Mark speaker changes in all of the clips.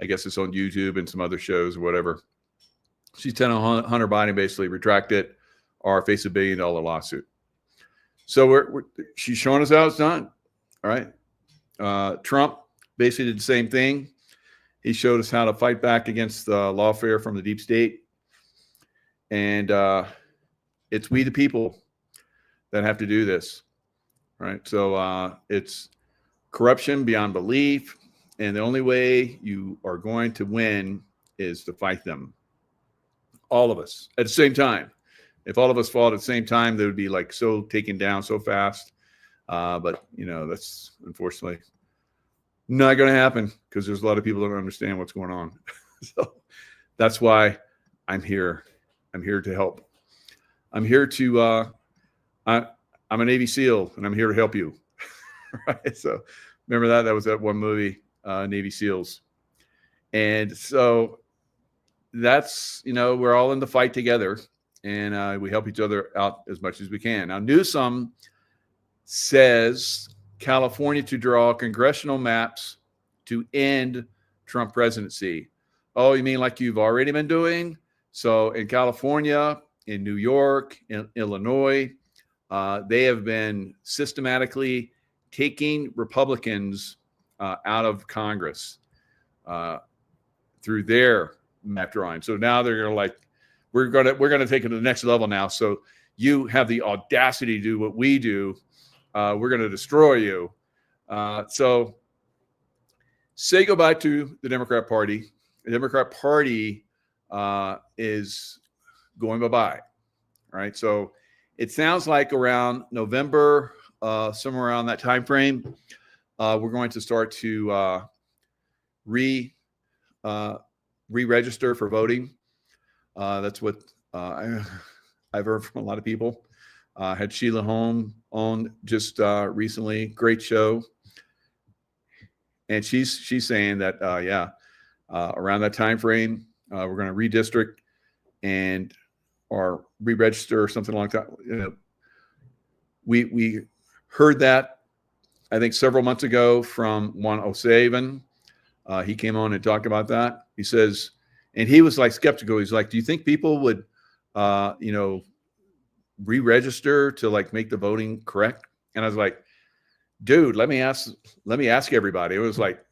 Speaker 1: I guess it's on YouTube and some other shows or whatever. She's telling Hunter Biden basically retract it or face $1 billion lawsuit. So she's showing us how it's done. All right. Trump basically did the same thing. He showed us how to fight back against the lawfare from the deep state. And it's we the people that have to do this. Right. So it's corruption beyond belief. And the only way you are going to win is to fight them. All of us at the same time. If all of us fought at the same time, they would be like so taken down so fast. But, you know, that's unfortunately not going to happen because there's a lot of people that don't understand what's going on. So that's why I'm here. I'm here to help. I'm here to, I'm a Navy SEAL and I'm here to help you. Right. So remember that was that one movie, Navy SEALs. And so that's, you know, we're all in the fight together and we help each other out as much as we can. Now, Newsom says California to draw congressional maps to end Trump presidency. Oh, you mean like you've already been doing? So in California, in New York, in Illinois, they have been systematically taking Republicans out of Congress through their map drawing. So now they're going to like, we're going to take it to the next level now. So you have the audacity to do what we do. We're going to destroy you. So say goodbye to the Democrat Party. The Democrat Party is going bye-bye. All right. So it sounds like around November, somewhere around that time frame, we're going to start to re-register for voting. That's what I've heard from a lot of people. Had Sheila Holm on just recently. Great show. And she's saying that, around that time frame, we're going to redistrict and or re-register or something like that. You know, we heard that, I think, several months ago from Juan O'Sullivan. He came on and talked about that. He says, and he was like skeptical. He's like, do you think people would, re-register to like make the voting correct? And I was like, dude, let me ask everybody. It was like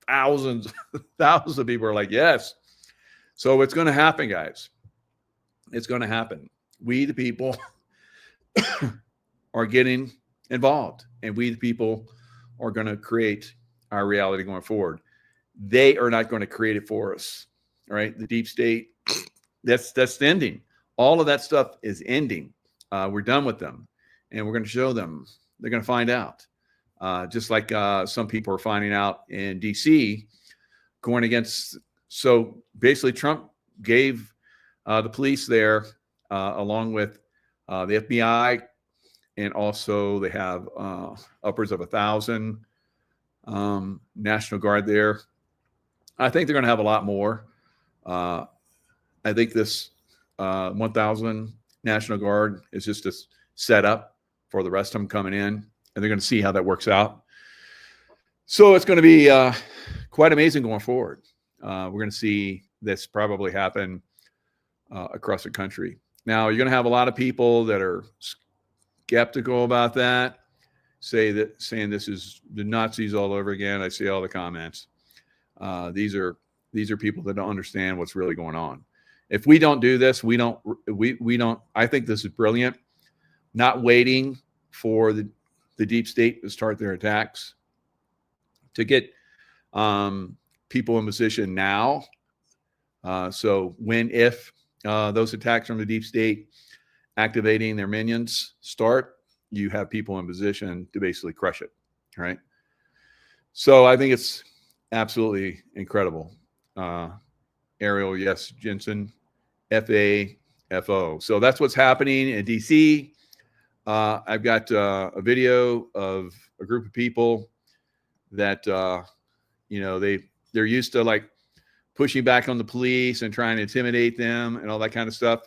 Speaker 1: thousands of people were like, yes. So it's going to happen, guys. It's going to happen. We, the people, are getting involved, and we, the people, are going to create our reality going forward. They are not going to create it for us. All right. The deep state, that's ending. All of that stuff is ending. We're done with them, and we're going to show them. They're going to find out. Just like some people are finding out in DC, going against. So basically, Trump gave the police there, along with the FBI, and also they have upwards of 1,000 National Guard there. I think they're going to have a lot more. I think this 1,000 National Guard is just a setup for the rest of them coming in, and they're going to see how that works out. So it's going to be quite amazing going forward. We're going to see this probably happen across the country. Now, you're going to have a lot of people that are skeptical about that, saying this is the Nazis all over again. I see all the comments. These are people that don't understand what's really going on. If we don't do this, we don't. I think this is brilliant. Not waiting for the deep state to start their attacks, to get people in position now. So if those attacks from the deep state activating their minions start, you have people in position to basically crush it. Right. So I think it's absolutely incredible. Ariel, yes, Jensen, FAFO. So that's what's happening in DC. I've got a video of a group of people that, they're used to like pushing back on the police and trying to intimidate them and all that kind of stuff.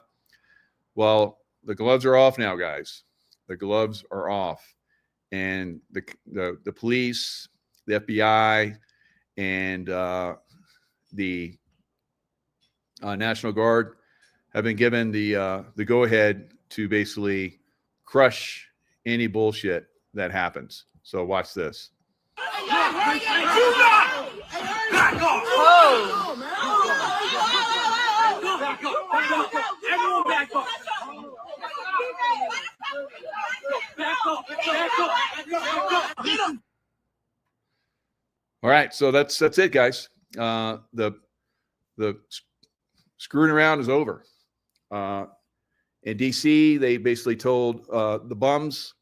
Speaker 1: Well, the gloves are off now, guys. The gloves are off. And the police, the FBI, and the National Guard have been given the go-ahead to basically crush any bullshit that happens. So watch this.
Speaker 2: Back off! Oh. Back off! Everyone back off! Back off!
Speaker 1: All right, so that's it, guys. The screwing around is over. In DC, they basically told the bums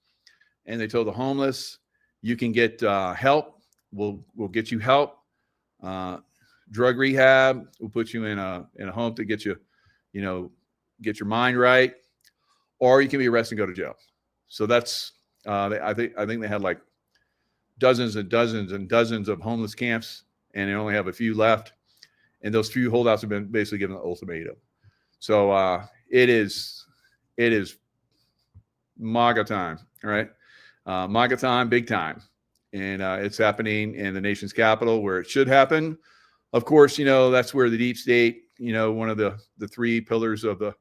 Speaker 1: and they told the homeless, you can get help. We'll get you help. Drug rehab. We'll put you in a home to get you, get your mind right, or you can be arrested and go to jail. So that's I think they had like dozens and dozens and dozens of homeless camps, and they only have a few left. And those few holdouts have been basically given an ultimatum. So it is MAGA time, all right? MAGA time, big time. And it's happening in the nation's capital where it should happen. Of course, that's where the deep state, one of the three pillars of the,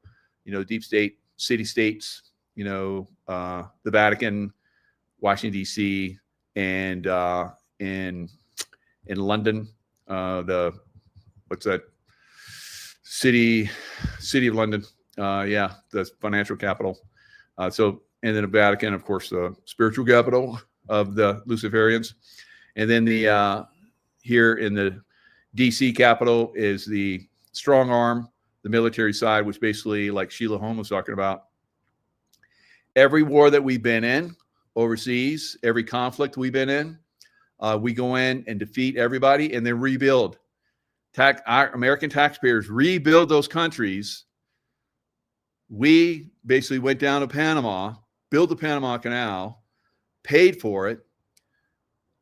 Speaker 1: deep state city states, the Vatican, Washington, D.C., and in London, what's that? City of London. The financial capital. And then the Vatican, of course, the spiritual capital of the Luciferians. And then here in the DC capital is the strong arm, the military side, which basically, like Sheila Holm was talking about, every war that we've been in overseas, every conflict we've been in, we go in and defeat everybody and then rebuild. Our American taxpayers rebuild those countries. We basically went down to Panama, built the Panama Canal, paid for it.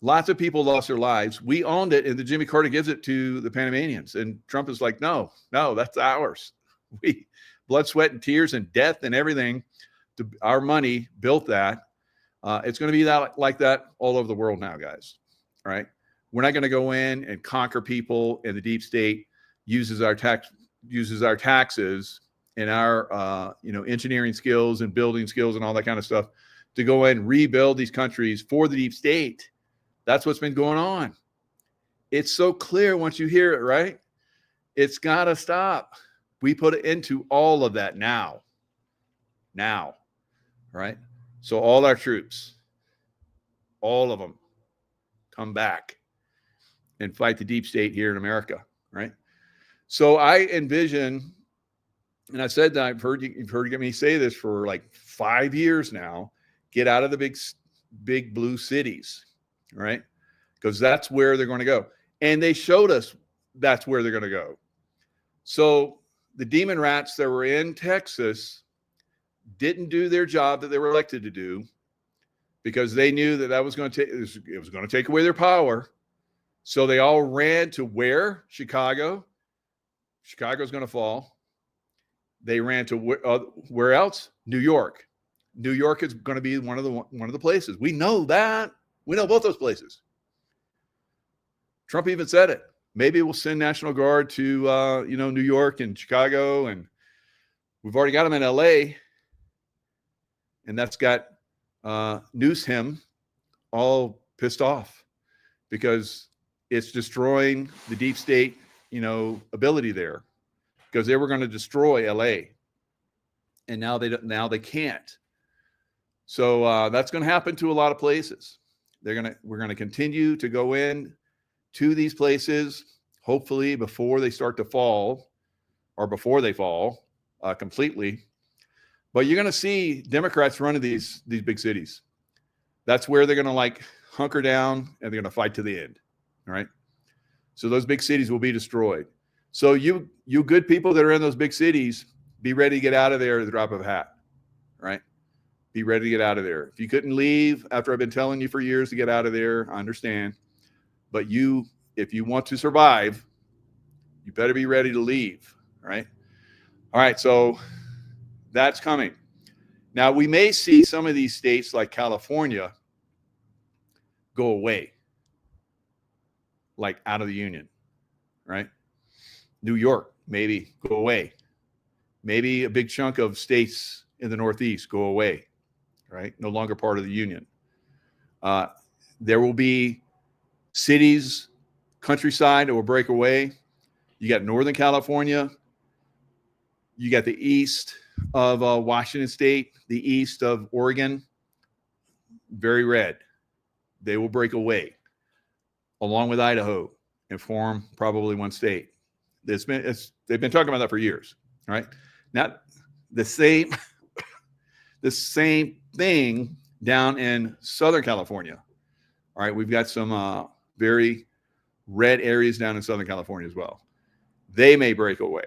Speaker 1: Lots of people lost their lives. We owned it, and then Jimmy Carter gives it to the Panamanians. And Trump is like, no, that's ours. We blood, sweat, and tears and death and everything. Our money built that. It's going to be like that all over the world now, guys. All right. We're not going to go in and conquer people, and the deep state uses our taxes and our engineering skills and building skills and all that kind of stuff to go in and rebuild these countries for the deep state. That's what's been going on. It's so clear once you hear it, right? It's got to stop. We put it into all of that now, right? So all our troops, all of them, come back and fight the deep state here in America, right? So I envision, and I said that you've heard me say this for like 5 years now, get out of the big blue cities, right? Because that's where they're going to go. And they showed us that's where they're going to go. So the demon rats that were in Texas didn't do their job that they were elected to do, because they knew that was going to take away their power. So they all ran to where? Chicago. Chicago's going to fall. They ran to where else? New York. New York is going to be one of the places. We know that. We know both those places. Trump even said it. Maybe we'll send National Guard to New York and Chicago, and we've already got them in LA, and that's got Newsom all pissed off because it's destroying the deep state, ability there, because they were going to destroy LA, and now they can't. So that's going to happen to a lot of places. We're going to continue to go in to these places, hopefully before they start to fall, or before they fall completely. But you're going to see Democrats running these big cities. That's where they're going to hunker down, and they're going to fight to the end. All right. So those big cities will be destroyed. So you good people that are in those big cities, be ready to get out of there at the drop of a hat. Right. Be ready to get out of there. If you couldn't leave after I've been telling you for years to get out of there, I understand. But if you want to survive, you better be ready to leave. Right. All right. So that's coming. Now, we may see some of these states like California go away, like out of the union, right? New York, maybe go away. Maybe a big chunk of states in the Northeast go away, right? No longer part of the Union. There will be cities, countryside that will break away. You got Northern California. You got the east of Washington State, the east of Oregon, very red. They will break away along with Idaho and form probably one state. They've been talking about that for years, right? Not the same thing down in Southern California. All right, we've got some very red areas down in Southern California as well. They may break away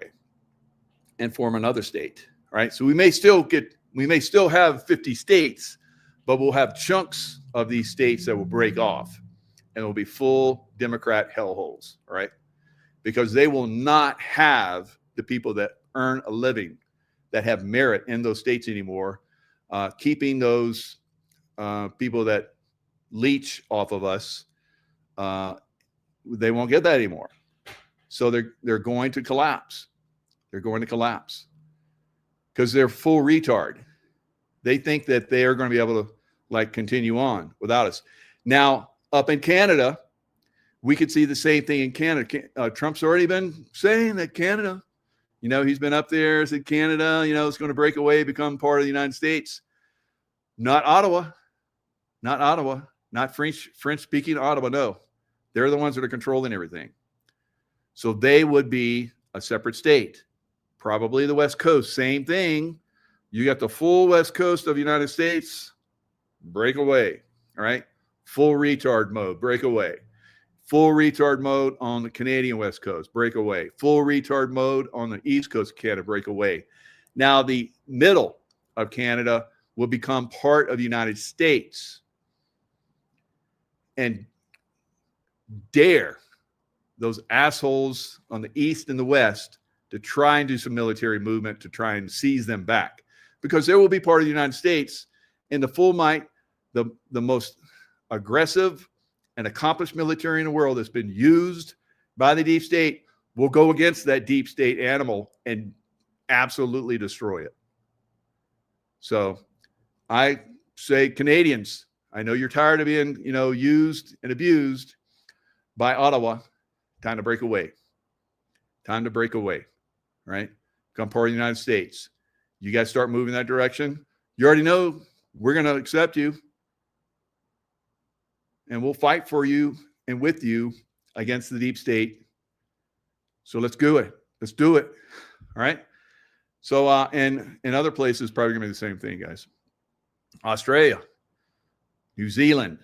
Speaker 1: and form another state, right? So we may still have 50 states, but we'll have chunks of these states that will break off, and it will be full Democrat hellholes, right? Because they will not have the people that earn a living, that have merit in those states anymore, keeping those people that leech off of us. They won't get that anymore. So they're going to collapse. They're going to collapse because they're full retard. They think that they are going to be able to like continue on without us. Now, up in Canada, we could see the same thing in Canada. Trump's already been saying that Canada, he's been up there, said Canada, it's going to break away, become part of the United States. Not Ottawa, not French-speaking Ottawa. No, they're the ones that are controlling everything. So they would be a separate state. Probably the West Coast, same thing. You got the full West Coast of the United States, break away, all right? Full retard mode, break away. Full retard mode on the Canadian West Coast, break away. Full retard mode on the East Coast of Canada, break away. Now the middle of Canada will become part of the United States. And dare those assholes on the East and the West to try and do some military movement to try and seize them back, because there will be part of the United States in the full might, the most aggressive and accomplished military in the world that's been used by the deep state will go against that deep state animal and absolutely destroy it. So I say, Canadians, I know you're tired of being, used and abused by Ottawa. Time to break away. Time to break away, right? Become part of the United States. You guys start moving that direction. You already know we're going to accept you, and we'll fight for you and with you against the deep state. So let's do it. Let's do it. All right. So, and in other places, probably going to be the same thing, guys. Australia, New Zealand,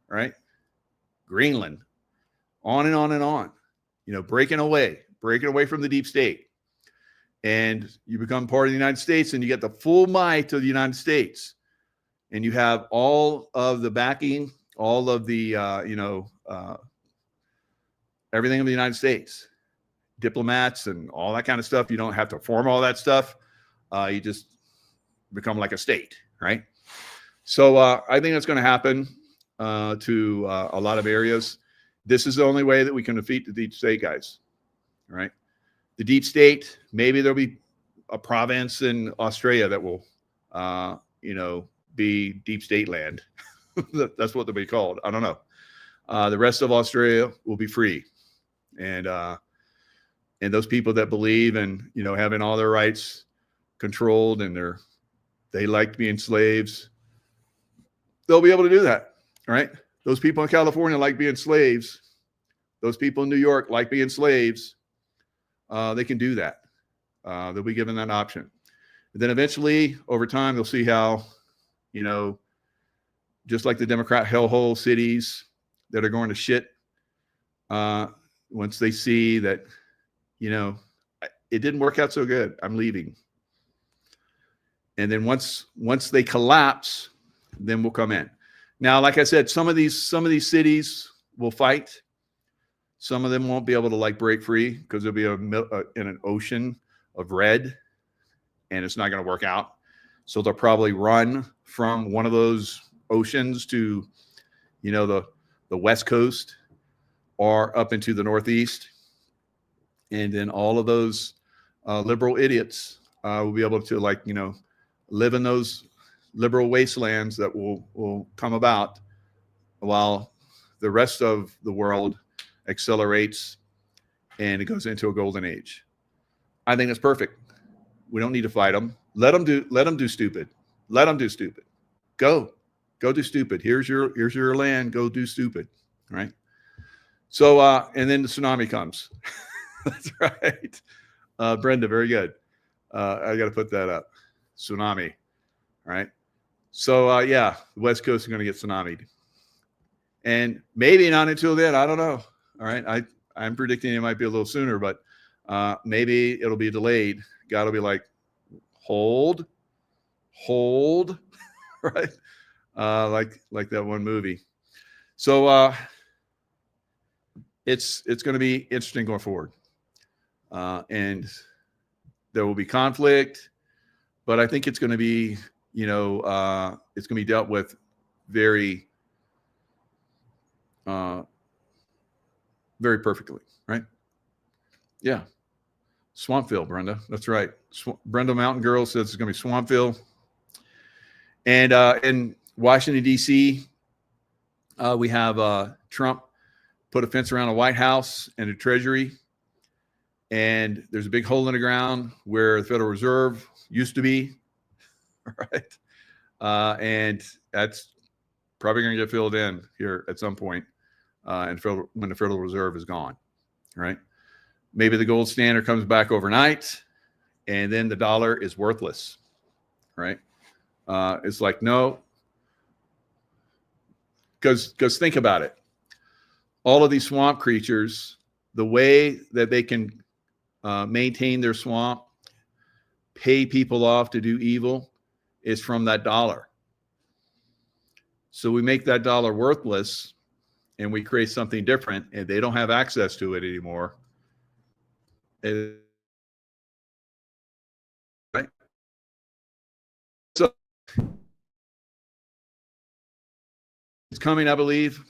Speaker 1: right? Greenland, on and on and on, breaking away from the deep state. And you become part of the United States, and you get the full might of the United States. And you have all of the backing, all of the, everything of the United States, diplomats and all that kind of stuff. You don't have to form all that stuff. You just become like a state, right? So I think that's going to happen to a lot of areas. This is the only way that we can defeat the deep state, guys. All right. The deep state, maybe there'll be a province in Australia that will, be deep state land. That's what they'll be called. I don't know. The rest of Australia will be free. And those people that believe in, having all their rights controlled and they like being slaves, they'll be able to do that. All right. Those people in California like being slaves. Those people in New York like being slaves. They can do that. They'll be given that option. And then eventually, over time, they'll see how, just like the Democrat hellhole cities that are going to shit, once they see that, it didn't work out so good, I'm leaving. And then once they collapse, then we'll come in. Now, like I said, some of these cities will fight. Some of them won't be able to break free because there'll be in an ocean of red, and it's not going to work out. So they'll probably run from one of those oceans to, the West Coast or up into the Northeast. And then all of those liberal idiots will be able to, like, live in those liberal wastelands that will come about while the rest of the world accelerates and it goes into a golden age. I think that's perfect. We don't need to fight them. Let them do stupid. Let them do stupid. Go do stupid. Here's your land. Go do stupid. Right. So, and then the tsunami comes. That's right. Brenda, very good. I got to put that up. Tsunami. All right. So, yeah, the West Coast is going to get tsunamied. And maybe not until then. I don't know. All right. I'm predicting it might be a little sooner, but maybe it'll be delayed. God will be like, hold, right? Like that one movie. So it's going to be interesting going forward. And there will be conflict, but I think it's going to be, it's going to be dealt with very, very perfectly, right? Yeah. Swampville, Brenda. That's right. Brenda Mountain Girl says it's going to be Swampville. And in Washington, D.C., we have Trump put a fence around the White House and the Treasury. And there's a big hole in the ground where the Federal Reserve used to be, right? And that's probably going to get filled in here at some point when the Federal Reserve is gone, right? Maybe the gold standard comes back overnight, and then the dollar is worthless, right? It's like, no, because think about it. All of these swamp creatures, the way that they can maintain their swamp, pay people off to do evil, is from that dollar. So we make that dollar worthless, and we create something different, and they don't have access to it anymore. Right? So it's coming, I believe.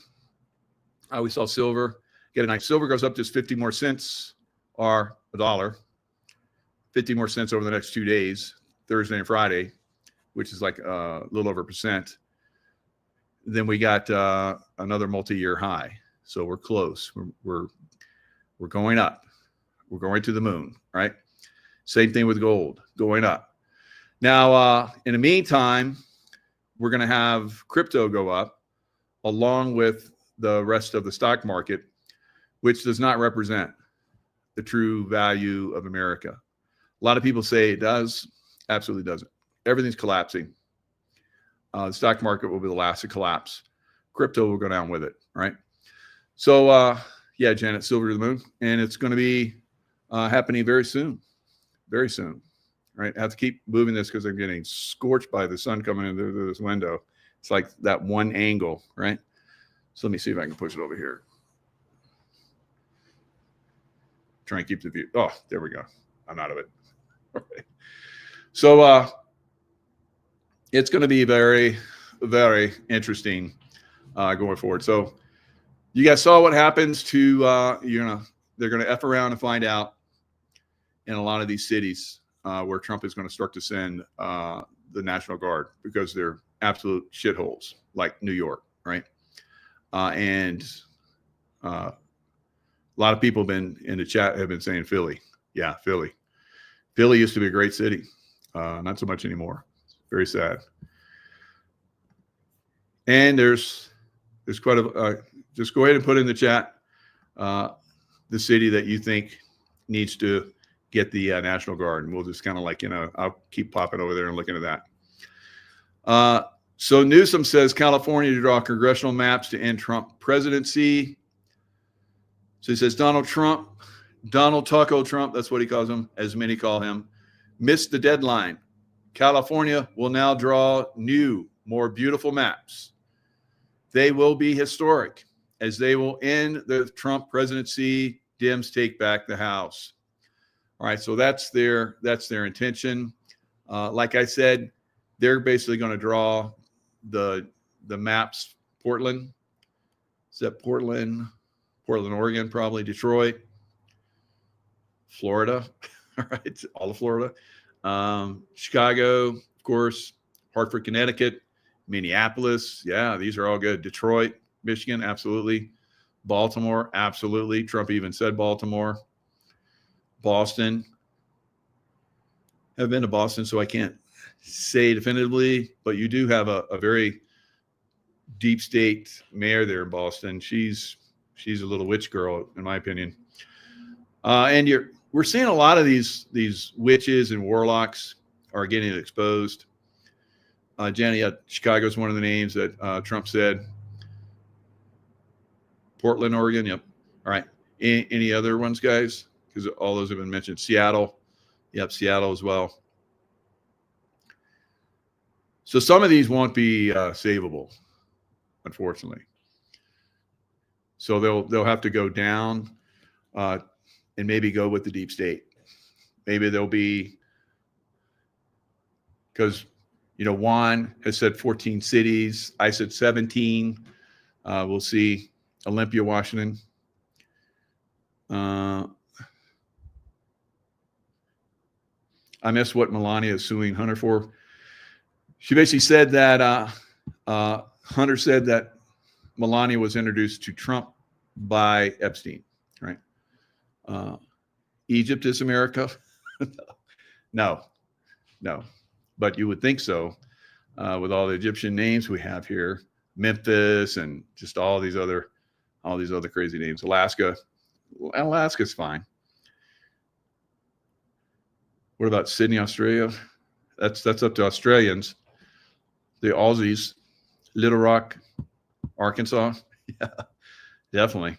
Speaker 1: We saw silver get a nice. Silver goes up just 50 more cents or $1, 50 more cents over the next 2 days, Thursday and Friday, which is like a little over 1%. Then we got another multi-year high. So we're close. We're going up. We're going to the moon, right? Same thing with gold, going up. Now, in the meantime, we're going to have crypto go up along with the rest of the stock market, which does not represent the true value of America. A lot of people say it does. Absolutely doesn't. Everything's collapsing. The stock market will be the last to collapse. Crypto will go down with it, right? So, yeah, Janet, silver to the moon. And it's going to be happening very soon. Very soon, right? I have to keep moving this because I'm getting scorched by the sun coming into this window. It's like that one angle, right? So let me see if I can push it over here. Try and keep the view. Oh, there we go. I'm out of it. All right. So it's going to be very, very interesting going forward. So you guys saw what happens to, they're going to F around and find out in a lot of these cities where Trump is going to start to send the National Guard because they're absolute shitholes, like New York, right? And a lot of people have been in the chat have been saying Philly. Yeah, Philly. Philly used to be a great city. Not so much anymore. Very sad. And there's quite a, just go ahead and put in the chat the city that you think needs to get the National Guard. And we'll just kind of like, I'll keep popping over there and looking at that. So Newsom says California to draw congressional maps to end Trump presidency. So he says Donald Taco Trump, that's what he calls him, as many call him, missed the deadline. California will now draw new, more beautiful maps. They will be historic as they will end the Trump presidency. Dems take back the House. All right, so that's their intention. Like I said, they're basically going to draw the maps. Portland, is that Portland, Oregon, probably Detroit. Florida, all right, all of Florida, Chicago, of course, Hartford, Connecticut, Minneapolis. Yeah, these are all good. Detroit, Michigan, absolutely. Baltimore, absolutely. Trump even said Baltimore. Boston. I've been to Boston, so I can't say definitively, but you do have a very deep state mayor there in Boston. She's a little witch girl, in my opinion. And we're seeing a lot of these witches and warlocks are getting exposed. Jenny, Chicago's one of the names that Trump said. Portland, Oregon, yep. All right. Any other ones, guys? Because all those have been mentioned. Seattle, yep, Seattle as well. So some of these won't be savable, unfortunately. So they'll have to go down and maybe go with the deep state. Maybe they'll be, because Juan has said 14 cities. I said 17. We'll see. Olympia, Washington. I missed what Melania is suing Hunter for. She basically said that Hunter said that Melania was introduced to Trump by Epstein, right? Egypt is America? No. But you would think so with all the Egyptian names we have here. Memphis and just all these other crazy names. Alaska's fine. What about Sydney, Australia? That's up to Australians. The Aussies. Little Rock, Arkansas. Yeah, definitely.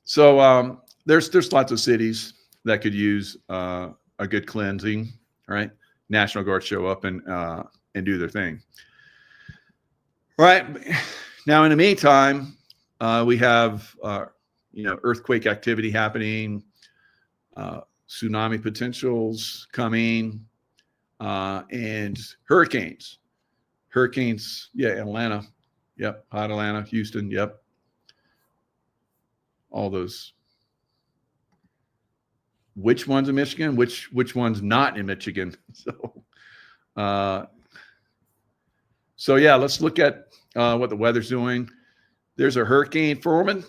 Speaker 1: So there's lots of cities that could use a good cleansing, right? National Guard show up and do their thing. All right. Now, in the meantime, we have earthquake activity happening, tsunami potentials coming, and hurricanes. Yeah, Atlanta. Yep, hot Atlanta, Houston. Yep, all those. Which one's in Michigan? Which one's not in Michigan? So yeah, let's look at what the weather's doing. There's a hurricane forming,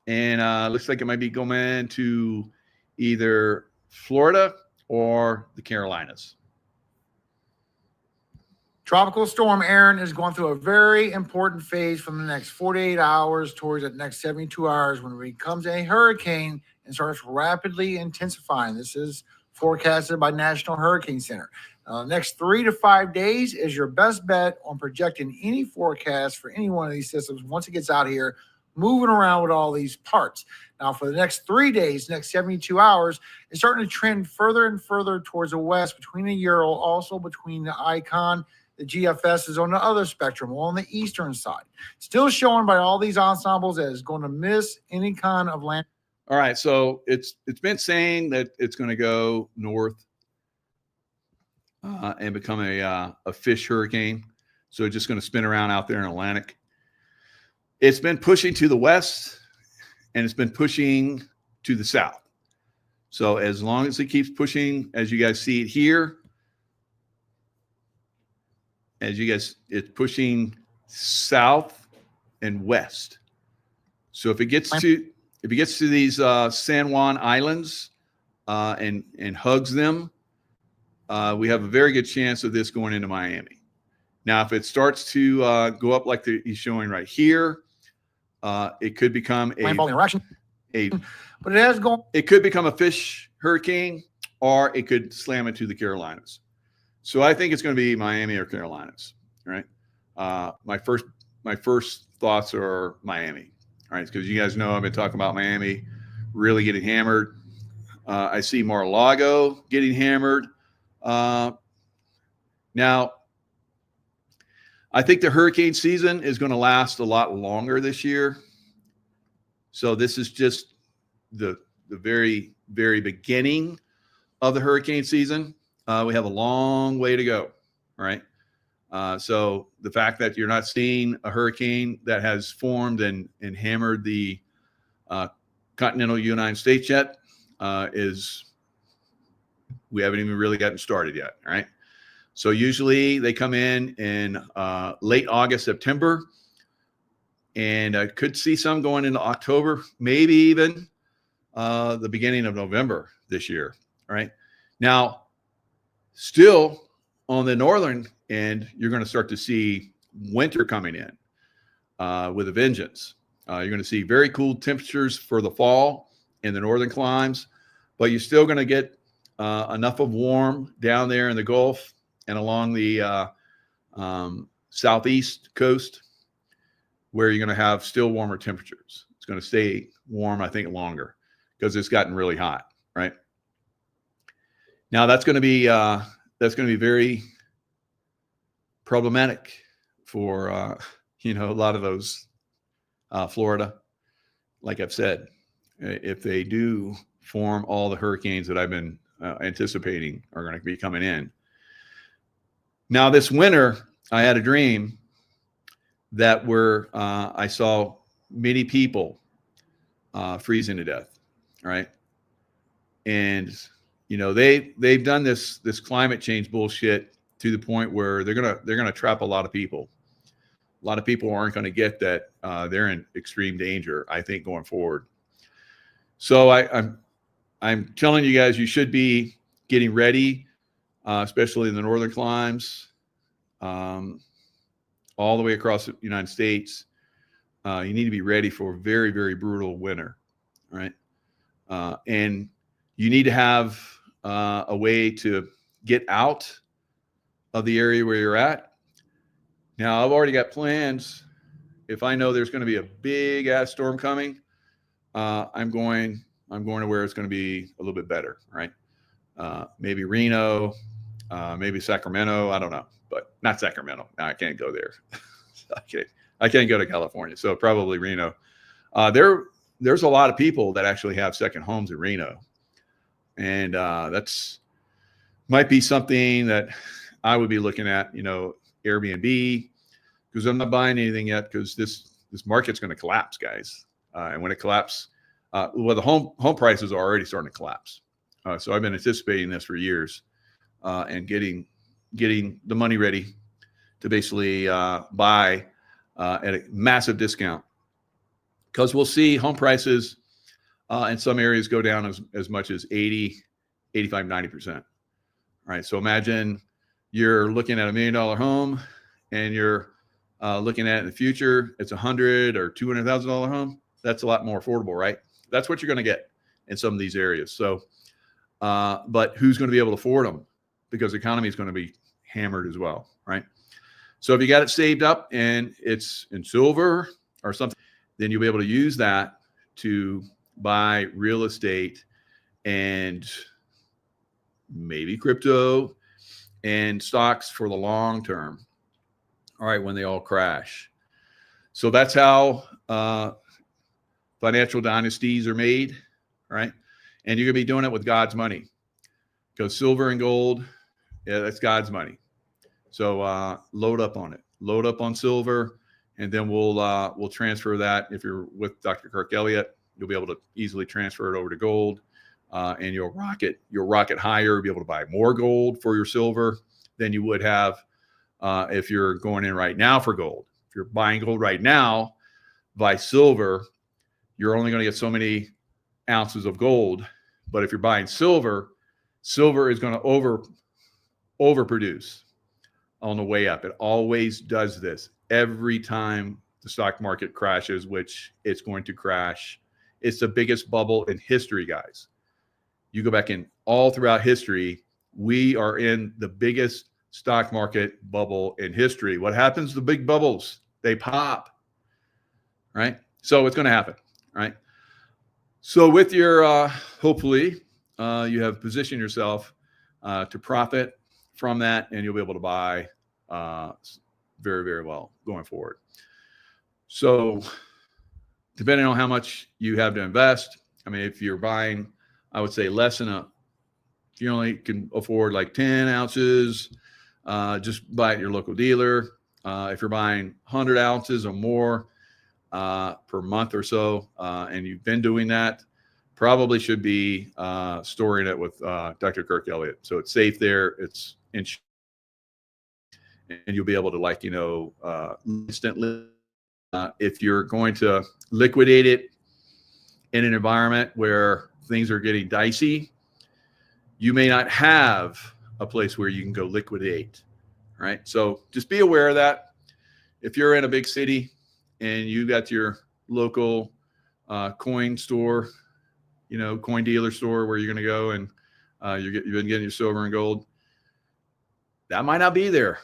Speaker 1: and looks like it might be going to either Florida or the Carolinas.
Speaker 3: Tropical storm Aaron is going through a very important phase from the next 48 hours towards the next 72 hours when it becomes a hurricane and starts rapidly intensifying. This is forecasted by National Hurricane Center. The next 3 to 5 days is your best bet on projecting any forecast for any one of these systems once it gets out here, moving around with all these parts. Now, for the next 3 days, next 72 hours, it's starting to trend further and further towards the west between the Ural, also between the Icon. The GFS is on the other spectrum, on the eastern side. Still showing by all these ensembles that it's going to miss any kind of land.
Speaker 1: All right, so it's been saying that it's going to go north and become a fish hurricane. So it's just going to spin around out there in Atlantic. It's been pushing to the west, and it's been pushing to the south. So as long as it keeps pushing, as you guys see it here, it's pushing south and west. So if it gets to these San Juan Islands and hugs them, we have a very good chance of this going into Miami. Now, if it starts to go up like he's showing right here, it could become
Speaker 3: landfall interaction. But it has gone.
Speaker 1: It could become a fish hurricane, or it could slam into the Carolinas. So I think it's going to be Miami or Carolinas, right? My first thoughts are Miami, right? Because you guys know I've been talking about Miami really getting hammered. I see Mar-a-Lago getting hammered. Now, I think the hurricane season is going to last a lot longer this year. So this is just the very, very beginning of the hurricane season. We have a long way to go, right? So the fact that you're not seeing a hurricane that has formed and hammered the continental United States yet is We haven't even really gotten started yet. All right. So usually they come in late August, September, and I could see some going into October, maybe even the beginning of November this year. All right. Now, still on the northern end, you're going to start to see winter coming in with a vengeance. You're going to see very cool temperatures for the fall in the northern climes, but you're still going to get enough of warm down there in the Gulf and along the southeast coast, where you're going to have still warmer temperatures. It's going to stay warm, I think, longer because it's gotten really hot, right? Now that's going to be very problematic for a lot of those Florida. Like I've said, if they do form all the hurricanes that I've been anticipating are going to be coming in. Now this winter, I had a dream that I saw many people freezing to death, right? And they've done this climate change bullshit to the point where they're gonna trap a lot of people. A lot of people aren't going to get that they're in extreme danger, I think, going forward. So I'm telling you guys, you should be getting ready, especially in the northern climes, all the way across the United States. You need to be ready for a very, very brutal winter, right? And you need to have a way to get out of the area where you're at. Now, I've already got plans. If I know there's going to be a big ass storm coming, I'm going to where it's going to be a little bit better, right? Maybe Reno, maybe Sacramento. I don't know, but not Sacramento. No, I can't go there. I can't go to California. So probably Reno. There's a lot of people that actually have second homes in Reno, and that's might be something that I would be looking at. Airbnb, because I'm not buying anything yet because this market's going to collapse, guys. And when it collapses, the home prices are already starting to collapse. So I've been anticipating this for years, and getting the money ready to basically buy at a massive discount, because we'll see home prices in some areas go down as much as 80, 85, 90%. All right. So imagine you're looking at $1 million home and you're looking at in the future, it's $100,000 or $200,000 home. That's a lot more affordable, right? That's what you're going to get in some of these areas. So, but who's going to be able to afford them? Because the economy is going to be hammered as well, right? So if you got it saved up and it's in silver or something, then you'll be able to use that to buy real estate and maybe crypto and stocks for the long term. All right, when they all crash. So that's how financial dynasties are made, right? And you're going to be doing it with God's money, because silver and gold, yeah, that's God's money. So load up on it. Load up on silver, and then we'll transfer that. If you're with Dr. Kirk Elliott, you'll be able to easily transfer it over to gold, and you'll rocket higher. You'll be able to buy more gold for your silver than you would have if you're going in right now for gold. If you're buying gold right now, buy silver, you're only going to get so many ounces of gold. But if you're buying silver is going to overproduce on the way up. It always does this every time the stock market crashes, which it's going to crash. It's the biggest bubble in history, guys. You go back in all throughout history, we are in the biggest stock market bubble in history. What happens to the big bubbles? They pop, right? So it's going to happen, right? So with your, hopefully, you have positioned yourself to profit from that, and you'll be able to buy very, very well going forward. So depending on how much you have to invest, I mean, if you're buying, I would say less than if you only can afford like 10 ounces, just buy at your local dealer. If you're buying 100 ounces or more per month or so, and you've been doing that, probably should be storing it with Dr. Kirk Elliott. So it's safe there. It's and you'll be able to, like, instantly. If you're going to liquidate it in an environment where things are getting dicey, you may not have a place where you can go liquidate, right? So just be aware of that. If you're in a big city and you got your local coin store, coin dealer store where you're going to go and you've been getting your silver and gold, that might not be there.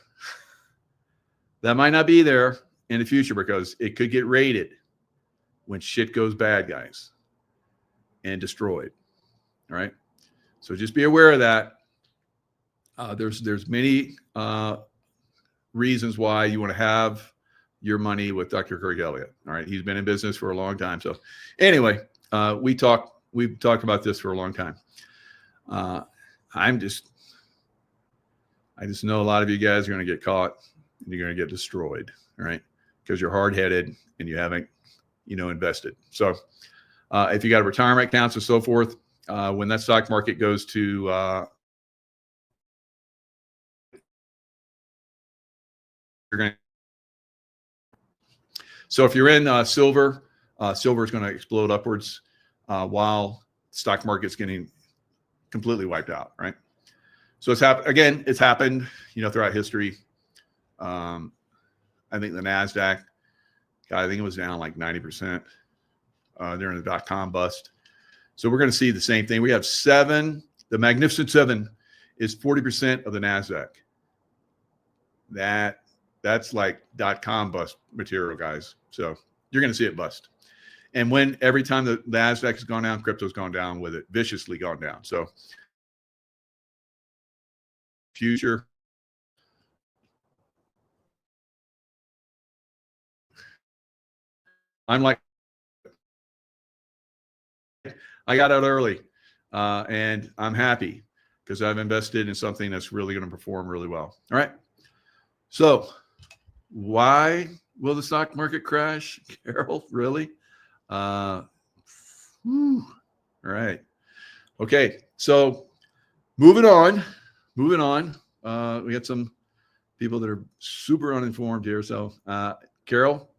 Speaker 1: That might not be there in the future because it could get raided when shit goes bad, guys, and destroyed. All right. So just be aware of that. There's many reasons why you want to have your money with Dr. Kirk Elliott. All right. He's been in business for a long time. So anyway, we've talked about this for a long time. I just know a lot of you guys are going to get caught and you're going to get destroyed. All right. Because you're hard-headed and you haven't, invested. So if you got retirement accounts and so forth, when that stock market goes to you're going to. So if you're in silver, silver is going to explode upwards while the stock market's getting completely wiped out, right? So it's happened, throughout history. I think the NASDAQ, I think it was down like 90% during the dot-com bust. So we're going to see the same thing. We have the Magnificent Seven is 40% of the NASDAQ. That's like dot-com bust material, guys. So you're going to see it bust. And every time the NASDAQ has gone down, crypto's gone down with it, viciously gone down. So future. I'm like, I got out early and I'm happy because I've invested in something that's really going to perform really well. All right. So why will the stock market crash, Carol? Really? All right. Okay. So moving on. We got some people that are super uninformed here. So Carol,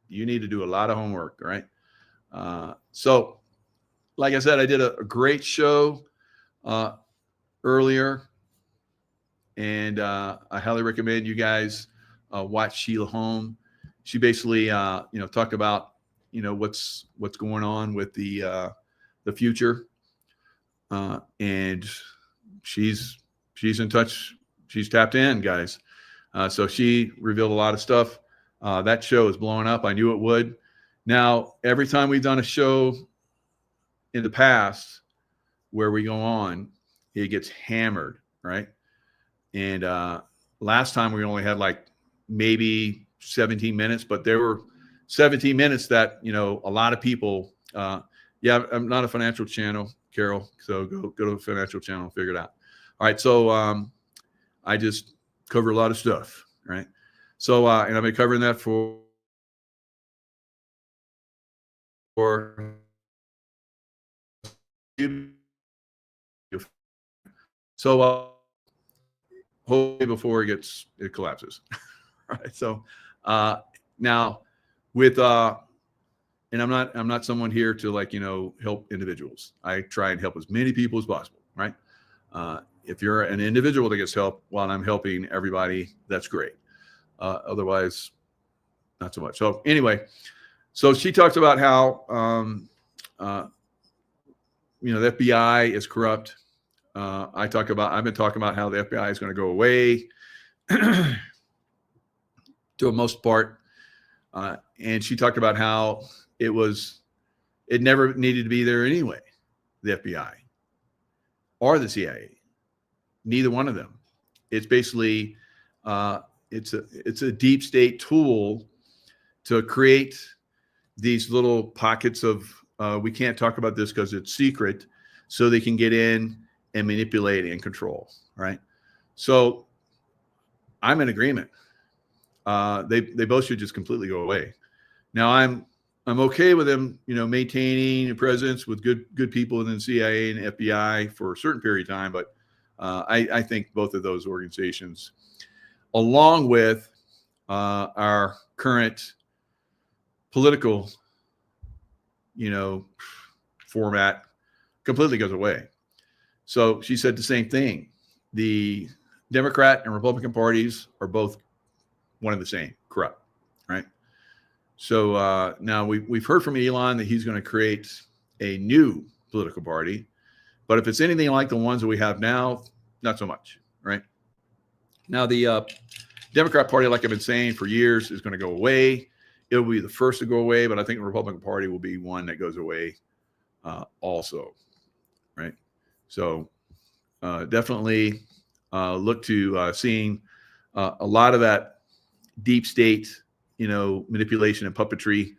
Speaker 1: you need to do a lot of homework. All right. So like I said, I did a great show earlier, and I highly recommend you guys watch Sheila Home. She basically, talked about, what's going on with the future, and she's in touch. She's tapped in, guys. So she revealed a lot of stuff. That show is blowing up. I knew it would. Now, every time we've done a show in the past where we go on, it gets hammered, right? And last time we only had like maybe 17 minutes, but there were 17 minutes that, a lot of people, I'm not a financial channel, Carol, so go to a financial channel and figure it out. All right, so I just cover a lot of stuff, right? So, and I've been covering that for so hopefully before it collapses. All right. So now with and I'm not someone here to help individuals. I try and help as many people as possible, right? If you're an individual that gets help while I'm helping everybody, that's great. Otherwise, not so much. So anyway, so she talks about how the FBI is corrupt. I've been talking about how the FBI is going to go away to a most part. And she talked about how it never needed to be there anyway, the FBI or the CIA, neither one of them. It's basically, it's a deep state tool to create these little pockets of, we can't talk about this because it's secret, so they can get in and manipulate and control, right? So I'm in agreement. They both should just completely go away. Now I'm okay with them, maintaining a presence with good people within CIA and FBI for a certain period of time. But I think both of those organizations, along with our current political, format, completely goes away. So she said the same thing. The Democrat and Republican parties are both one and the same, corrupt, right? So now we've heard from Elon that he's going to create a new political party, but if it's anything like the ones that we have now, not so much, right? Now the Democrat Party, like I've been saying for years, is going to go away. It'll be the first to go away, but I think the Republican Party will be one that goes away also, right? So definitely look to seeing a lot of that deep state, manipulation and puppetry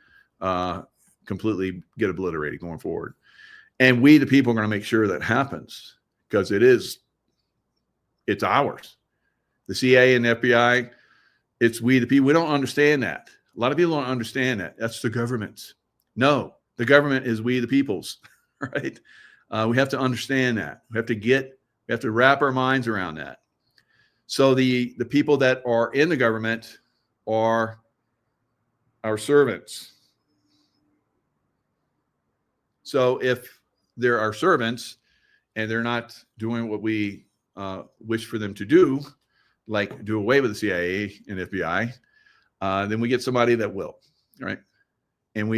Speaker 1: completely get obliterated going forward. And we, the people, are going to make sure that happens because it's ours. The CIA and the FBI, it's we, the people. We don't understand that. A lot of people don't understand that. That's the government. No, the government is we, the peoples, right? We have to understand that. We have to wrap our minds around that. So the people that are in the government are our servants. So if they're our servants and they're not doing what we wish for them to do, like do away with the CIA and FBI, then we get somebody that will, right? And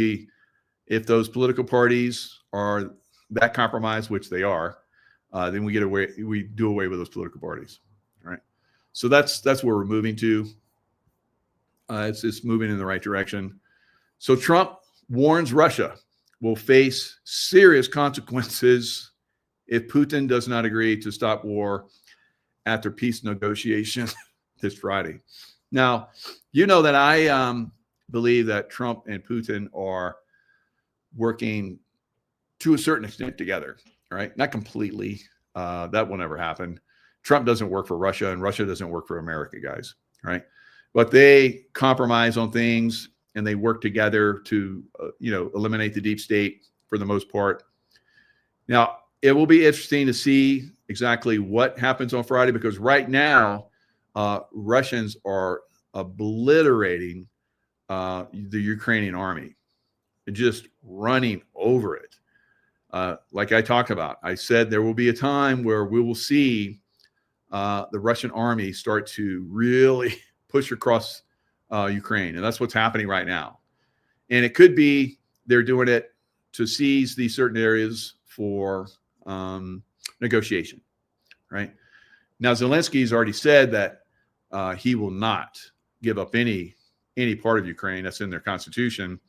Speaker 1: if those political parties are that compromised, which they are, then we do away with those political parties, right? So that's where we're moving to. It's moving in the right direction. So Trump warns Russia will face serious consequences if Putin does not agree to stop war after peace negotiation this Friday. Now, that I believe that Trump and Putin are working to a certain extent together, right? Not completely. That will never happen. Trump doesn't work for Russia and Russia doesn't work for America, guys, right? But they compromise on things and they work together to, eliminate the deep state for the most part. Now, it will be interesting to see exactly what happens on Friday because right now, Russians are obliterating the Ukrainian army, just running over it. Like I talked about, I said there will be a time where we will see the Russian army start to really push across Ukraine. And that's what's happening right now. And it could be they're doing it to seize these certain areas for negotiation, right? Now, Zelensky's already said that he will not give up any part of Ukraine. That's in their constitution.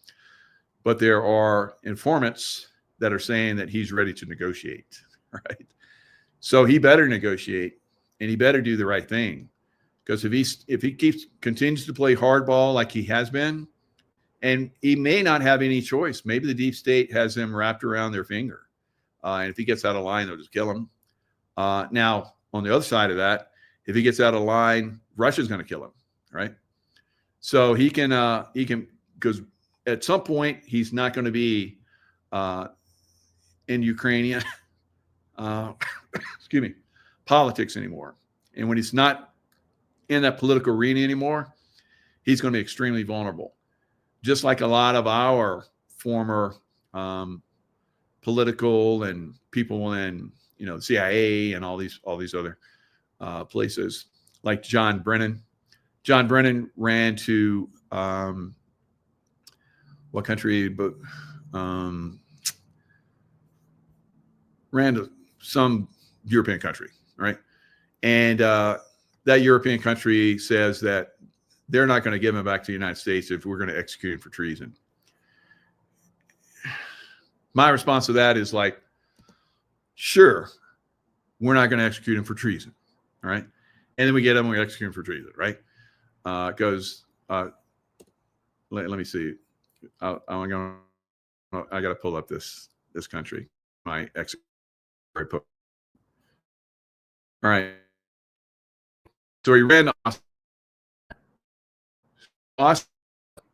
Speaker 1: But there are informants that are saying that he's ready to negotiate, right? So he better negotiate and he better do the right thing. Because if he continues to play hardball like he has been, and he may not have any choice. Maybe the deep state has him wrapped around their finger. And if he gets out of line, they'll just kill him. Now, on the other side of that, if he gets out of line, Russia's going to kill him, right? So he can, because at some point he's not going to be in Ukrainian, politics anymore. And when he's not in that political arena anymore, he's going to be extremely vulnerable. Just like a lot of our former political and people in, the CIA and all these other places, like John Brennan. John Brennan ran to what country? But ran to some European country, right? And that European country says that they're not going to give him back to the United States if we're going to execute him for treason. My response to that is like, sure, we're not going to execute him for treason, all right? And then we get him, we execute him for treason, right? Because let me see. I got to pull up this country. My ex. All right. So he ran to Austin. Austin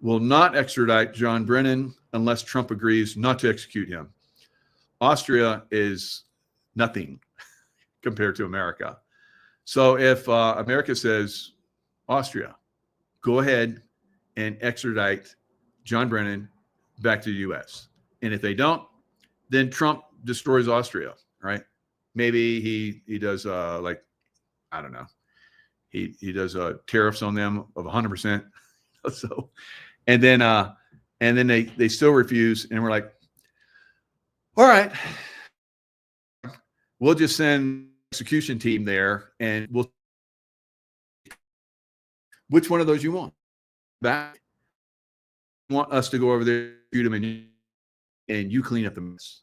Speaker 1: will not extradite John Brennan unless Trump agrees not to execute him. Austria is nothing compared to America. So if America says, Austria, go ahead and extradite John Brennan back to the U.S. And if they don't, then Trump destroys Austria, right? Maybe he does like, I don't know. He does tariffs on them of 100%. So, and then they still refuse, and we're like, all right, we'll just send execution team there, and we'll. Which one of those you want? Back? You want us to go over there, shoot them, and you clean up the mess.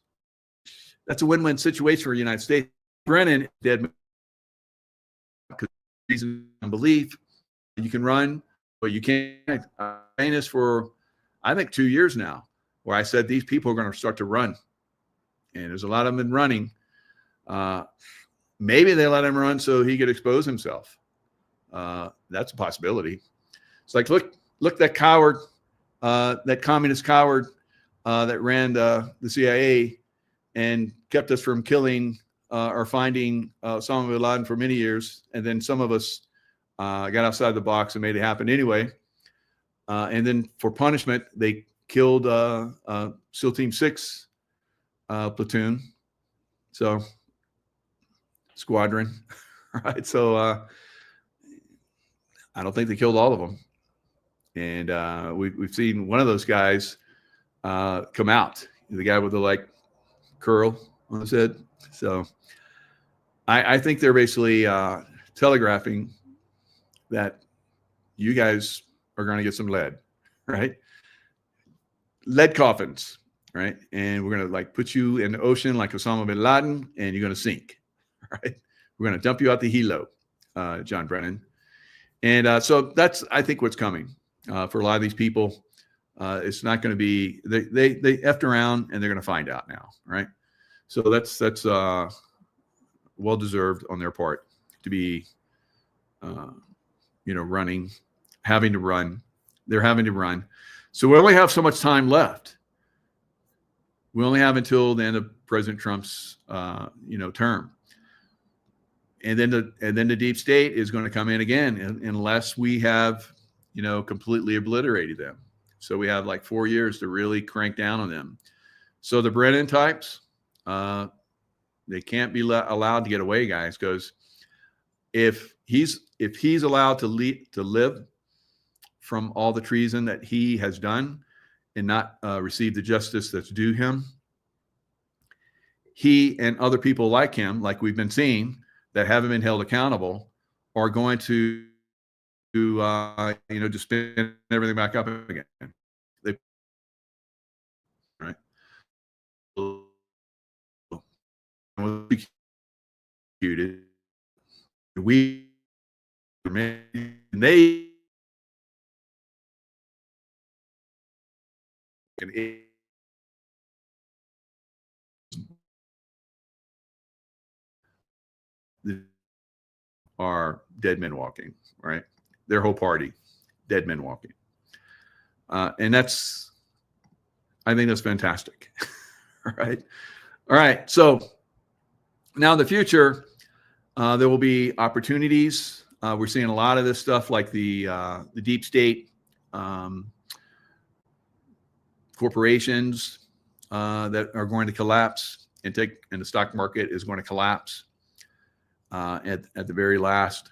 Speaker 1: That's a win-win situation for the United States. Brennan dead because reason and belief. You can run, but you can't. I'm saying this for, I think, 2 years now, where I said these people are going to start to run, and there's a lot of them running. Maybe they let him run so he could expose himself. That's a possibility. It's like, look, that coward, that communist coward that ran the CIA and kept us from killing or finding Osama bin Laden for many years. And then some of us got outside the box and made it happen anyway. And then for punishment, they killed SEAL Team 6 platoon. So squadron, right? So I don't think they killed all of them. And we've seen one of those guys come out, the guy with the like curl on his head. So I think they're basically telegraphing that you guys are going to get some lead, right? Lead coffins, right? And we're going to like put you in the ocean like Osama bin Laden, and you're going to sink, right? We're going to dump you out the helo, John Brennan. And so that's, I think, what's coming for a lot of these people. It's not going to be, they effed around and they're going to find out now, right? So that's well-deserved on their part to be, running, having to run. They're having to run. So we only have so much time left. We only have until the end of President Trump's, term. And then the deep state is going to come in again unless we have, completely obliterated them. So we have like 4 years to really crank down on them. So the Brennan types, they can't be allowed to get away, guys, because if he's allowed to live from all the treason that he has done and not receive the justice that's due him, he and other people like him, like we've been seeing, that haven't been held accountable, are going to just spin everything back up again. Right? They are dead men walking, right? Their whole party, dead men walking. And I think that's fantastic. All right. So now in the future, there will be opportunities. We're seeing a lot of this stuff like the deep state corporations that are going to collapse and the stock market is going to collapse at the very last.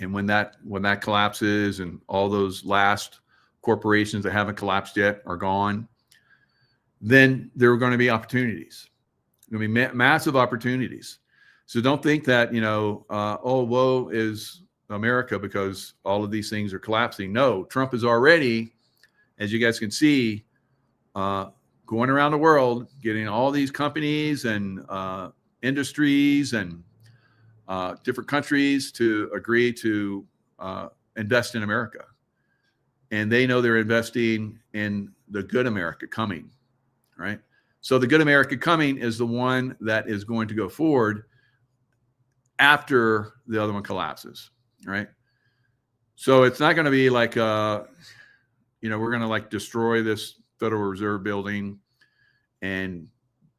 Speaker 1: And when that collapses and all those last corporations that haven't collapsed yet are gone, then there are going to be opportunities. There's going to be massive opportunities. So don't think that, woe is America because all of these things are collapsing. No, Trump is already, as you guys can see, going around the world, getting all these companies and industries and different countries to agree to invest in America. And they know they're investing in the good America coming, right? So the good America coming is the one that is going to go forward after the other one collapses, right? So it's not going to be like, we're going to like destroy this Federal Reserve building and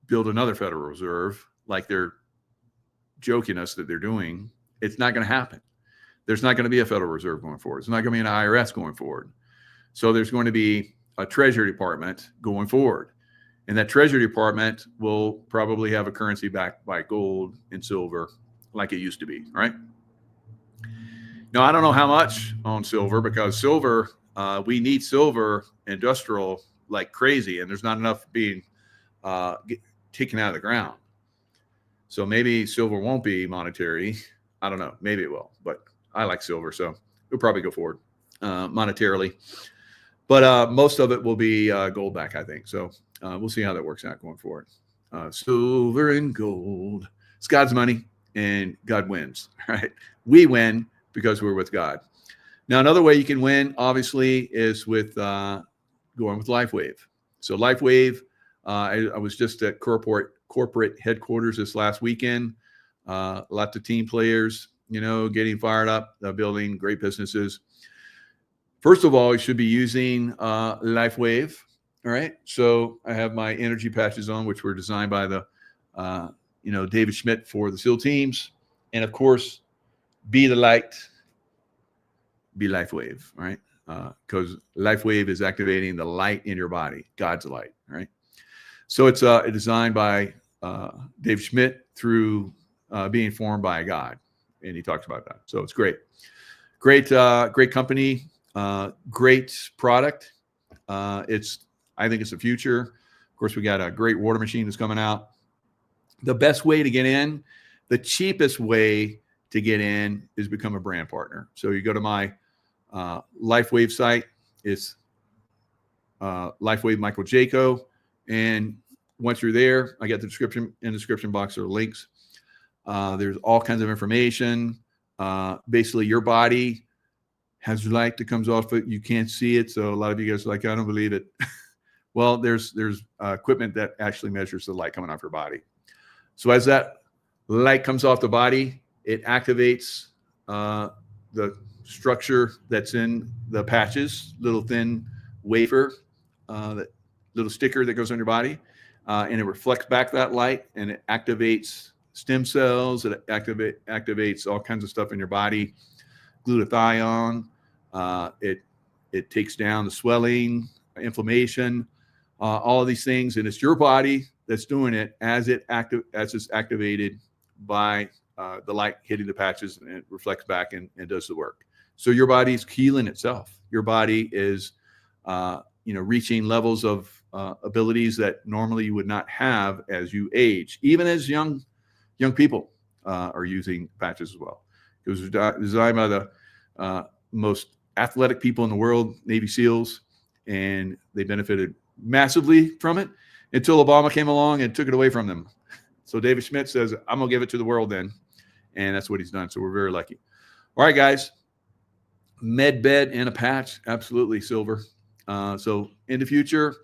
Speaker 1: build another Federal Reserve like they're joking us that they're doing. It's not going to happen. There's not going to be a Federal Reserve going forward. There's not going to be an IRS going forward. So there's going to be a Treasury Department going forward. And that Treasury Department will probably have a currency backed by gold and silver like it used to be, right? Now, I don't know how much on silver, because silver, we need silver industrial like crazy, and there's not enough being taken out of the ground. So maybe silver won't be monetary. I don't know. Maybe it will, but I like silver, so it'll probably go forward monetarily. But most of it will be gold back, I think. So we'll see how that works out going forward. Silver and gold. It's God's money, and God wins, right? We win because we're with God. Now, another way you can win, obviously, is with going with LifeWave. So LifeWave, I was just at corporate headquarters this last weekend. Lots of team players, getting fired up, building great businesses. First of all, you should be using LifeWave. All right. So I have my energy patches on, which were designed by the, David Schmidt for the SEAL teams. And of course, be the light, be LifeWave, right? Because LifeWave is activating the light in your body, God's light, right? So it's designed by Dave Schmidt through being formed by God. And he talks about that. So it's great. Great company, great product. I think it's the future. Of course, we got a great water machine that's coming out. The best way to get in, the cheapest way to get in is become a brand partner. So you go to my LifeWave site. It's LifeWave Michael Jaco. And once you're there, I got the description box are links. There's all kinds of information. Basically, your body has light that comes off it. You can't see it. So a lot of you guys are like, I don't believe it. Well, there's equipment that actually measures the light coming off your body. So as that light comes off the body, it activates the structure that's in the patches, little thin wafer, that little sticker that goes on your body, and it reflects back that light, and it activates stem cells. It activates all kinds of stuff in your body, glutathione. It takes down the swelling, inflammation, all of these things, and it's your body that's doing it as it's activated by the light hitting the patches, and it reflects back and does the work. So your body's healing itself. Your body is, reaching levels of abilities that normally you would not have as you age. Even as young people are using patches as well. It was designed by the most athletic people in the world, Navy SEALs, and they benefited massively from it until Obama came along and took it away from them. So David Schmidt says, I'm going to give it to the world then. And that's what he's done. So we're very lucky. All right, guys. Med bed and a patch. Absolutely silver. So in the future,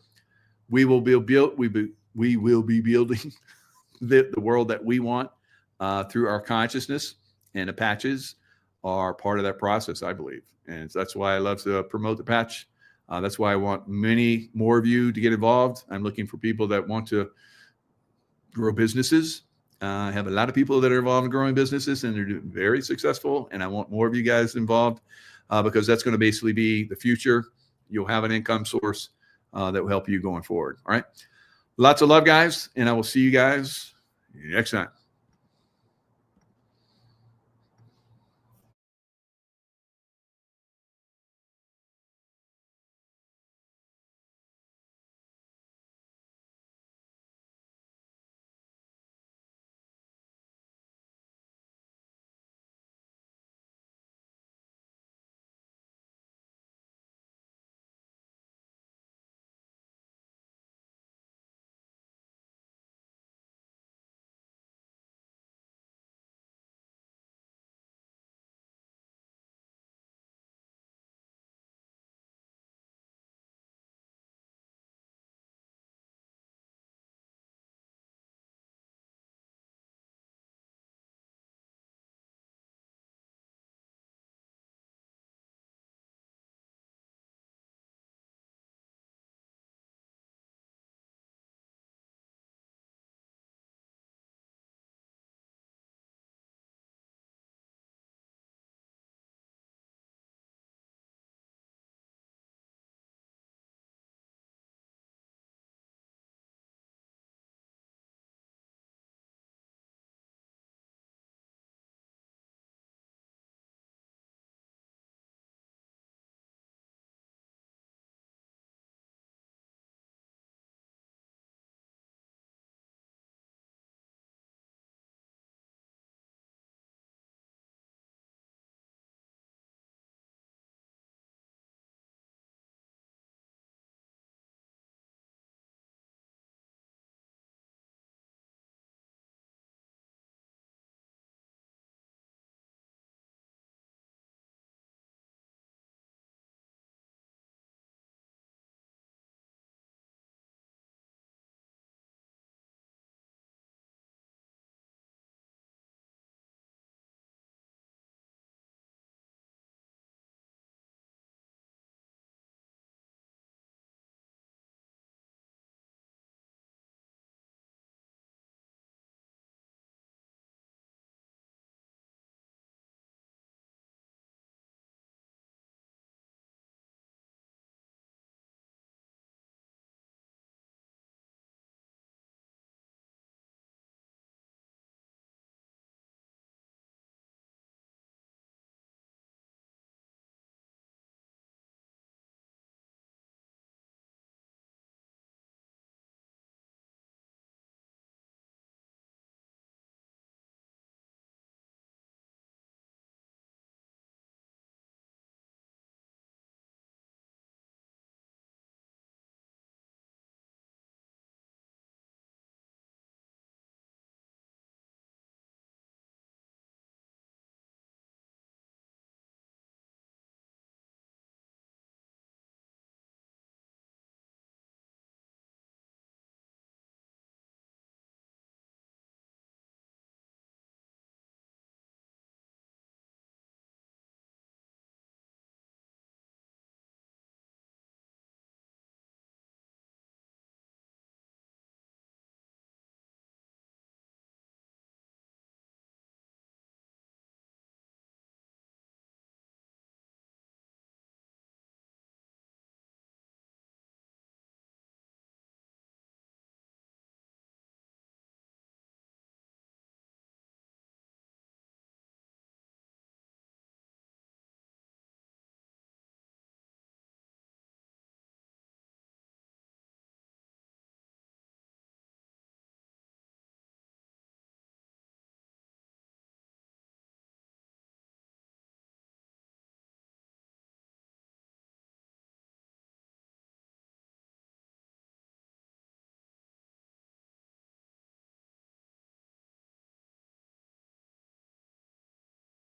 Speaker 1: we will be building the world that we want through our consciousness, and the patches are part of that process, I believe. And that's why I love to promote the patch. That's why I want many more of you to get involved. I'm looking for people that want to grow businesses. I have a lot of people that are involved in growing businesses, and they're very successful. And I want more of you guys involved because that's going to basically be the future. You'll have an income source that will help you going forward. All right. Lots of love, guys. And I will see you guys next time.